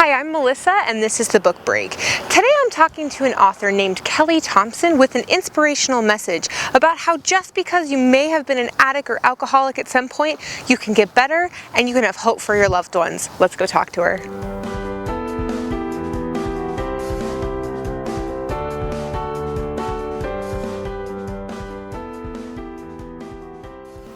Hi, I'm Melissa, and this is The Book Break. Today I'm talking to an author named Kelly Thompson with an inspirational message about how just because you may have been an addict or alcoholic at some point, you can get better and you can have hope for your loved ones. Let's go talk to her.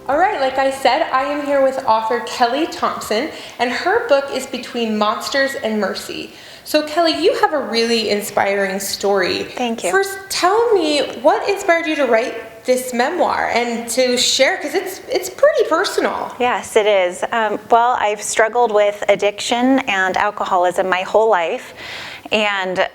All right, like I said, I am here with author Kelly Thompson, and her book is Between Monsters and Mercy. So Kelly, you have a really inspiring story. Thank you. First, tell me what inspired you to write this memoir and to share, because it's pretty personal. Yes, it is. Well, I've struggled with addiction and alcoholism my whole life, and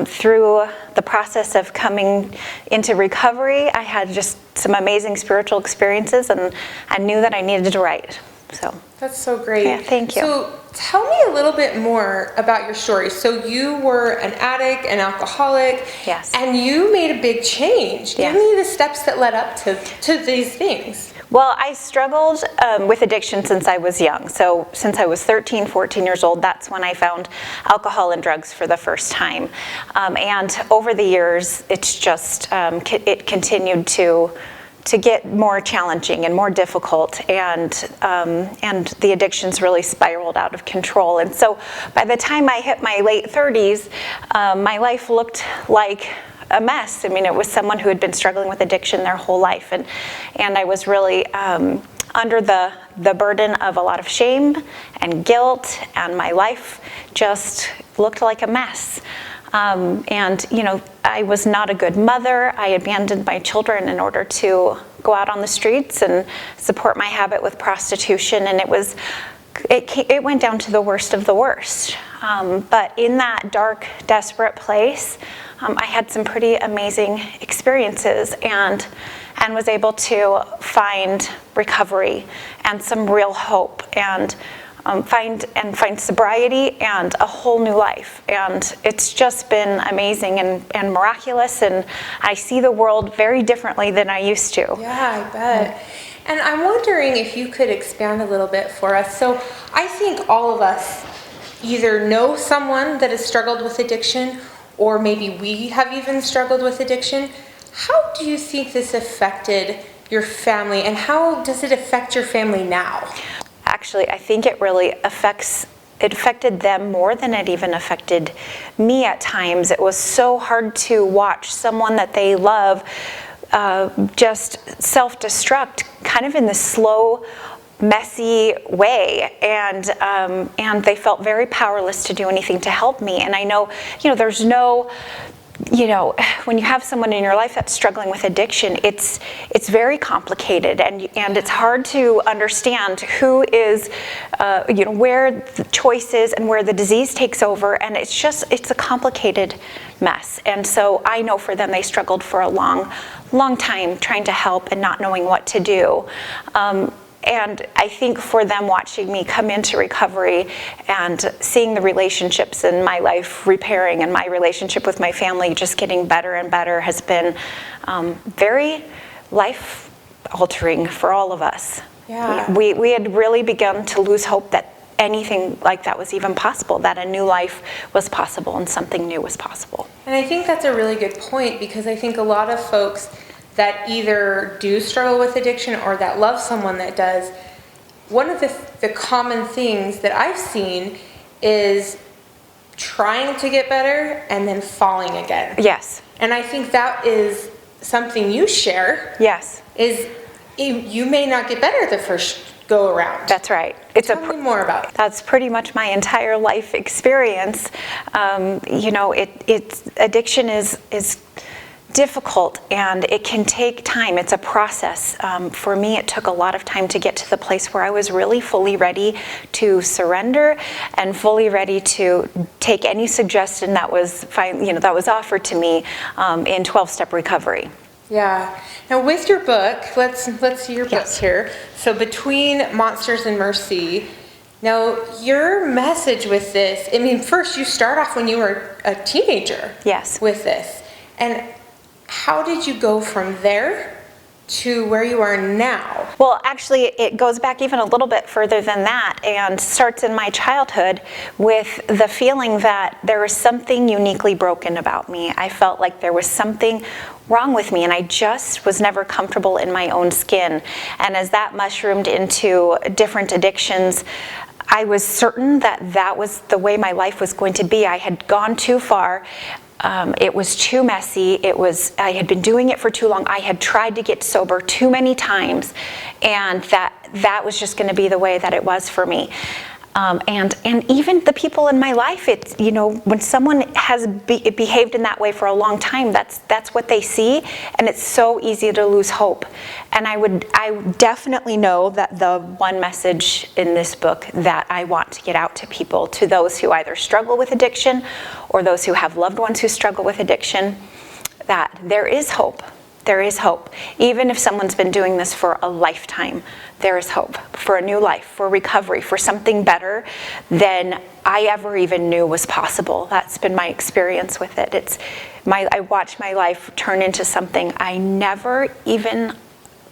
through the process of coming into recovery, I had just some amazing spiritual experiences, and I knew that I needed to write. So that's so great. Yeah, thank you. So tell me a little bit more about your story. So you were an addict, an alcoholic, Yes. and you made a big change. Give Yes. me the steps that led up to these things. Well, I struggled with addiction since I was young. So since I was 13, 14 years old, that's when I found alcohol and drugs for the first time. And over the years, it's just, it continued to get more challenging and more difficult, and the addictions really spiraled out of control. And so by the time I hit my late 30s, my life looked like a mess. I mean, it was someone who had been struggling with addiction their whole life, and I was really under the burden of a lot of shame and guilt, and my life just looked like a mess. And you know, I was not a good mother. I abandoned my children in order to go out on the streets and support my habit with prostitution, and it went down to the worst of the worst. But in that dark, desperate place, I had some pretty amazing experiences, and was able to find recovery and some real hope, and find sobriety and a whole new life. And it's just been amazing and miraculous, and I see the world very differently than I used to. Yeah, I bet. And I'm wondering if you could expand a little bit for us. So I think all of us either know someone that has struggled with addiction, or maybe we have even struggled with addiction. How do you think this affected your family, and how does it affect your family now? Actually, I think it really affected them more than it even affected me at times. It was so hard to watch someone that they love just self-destruct, kind of in this slow, messy way, and they felt very powerless to do anything to help me. And I know, there's no, when you have someone in your life that's struggling with addiction, it's very complicated, and it's hard to understand who is, where the choice is and where the disease takes over, and it's a complicated mess. And so I know for them, they struggled for a long time trying to help and not knowing what to do. And I think for them, watching me come into recovery and seeing the relationships in my life repairing, and my relationship with my family just getting better and better, has been very life-altering for all of us. Yeah. We had really begun to lose hope that anything like that was even possible, that a new life was possible and something new was possible. And I think that's a really good point, because I think a lot of folks that either do struggle with addiction or that love someone that does, one of the common things that I've seen is trying to get better and then falling again. Yes. And I think that is something you share. Yes. Is you may not get better the first go around. That's right. Tell me more about it. That's pretty much my entire life experience. Addiction is difficult, and it can take time. It's a process. For me, it took a lot of time to get to the place where I was really fully ready to surrender and fully ready to take any suggestion that was that was offered to me in 12-step recovery. Yeah. Now with your book, let's see your book here. So Between Monsters and Mercy. Now your message with this, I mean, first you start off when you were a teenager. Yes. With this. And how did you go from there to where you are now? Well, actually, it goes back even a little bit further than that and starts in my childhood with the feeling that there was something uniquely broken about me. I felt like there was something wrong with me, and I just was never comfortable in my own skin. And as that mushroomed into different addictions, I was certain that that was the way my life was going to be. I had gone too far. It was too messy. I had been doing it for too long. I had tried to get sober too many times, and that was just going to be the way that it was for me. And even the people in my life, it's, when someone has behaved in that way for a long time, that's what they see, and it's so easy to lose hope. And I definitely know that the one message in this book that I want to get out to people, to those who either struggle with addiction or those who have loved ones who struggle with addiction, that there is hope. There is hope. Even if someone's been doing this for a lifetime, there is hope for a new life, for recovery, for something better than I ever even knew was possible. That's been my experience with it. I watched my life turn into something I never even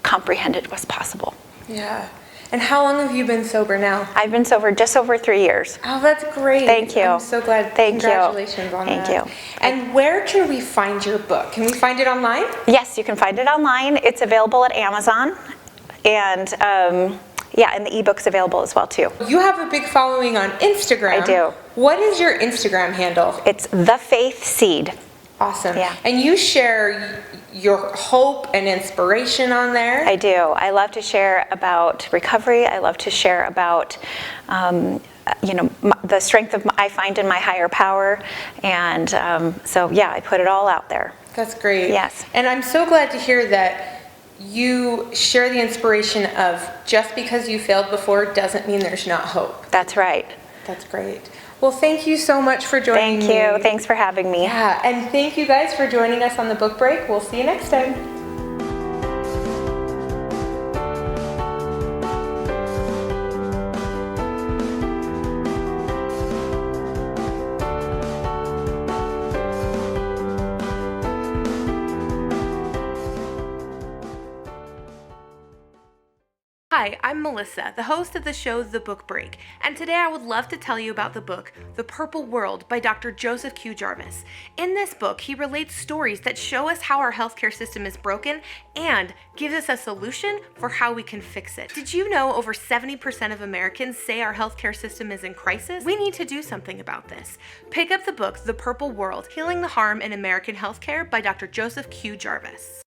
comprehended was possible. Yeah. And how long have you been sober now? I've been sober just over 3 years. Oh, that's great. Thank you. I'm so glad. Thank you. Congratulations on that. Thank you. And where can we find your book? Can we find it online? Yes, you can find it online. It's available at Amazon. And and the ebook's available as well too. You have a big following on Instagram. I do. What is your Instagram handle? It's The Faith Seed. Awesome. Yeah. And you share your hope and inspiration on there? I do. I love to share about recovery. I love to share about the strength I find in my higher power. And I put it all out there. That's great. Yes. And I'm so glad to hear that you share the inspiration of just because you failed before doesn't mean there's not hope. That's right. That's great. Well, thank you so much for joining me. Thank you. Thanks for having me. Yeah, and thank you guys for joining us on the book break. We'll see you next time. Hi, I'm Melissa, the host of the show The Book Break, and today I would love to tell you about the book The Purple World by Dr. Joseph Q. Jarvis. In this book, he relates stories that show us how our healthcare system is broken and gives us a solution for how we can fix it. Did you know over 70% of Americans say our healthcare system is in crisis? We need to do something about this. Pick up the book The Purple World, Healing the Harm in American Healthcare by Dr. Joseph Q. Jarvis.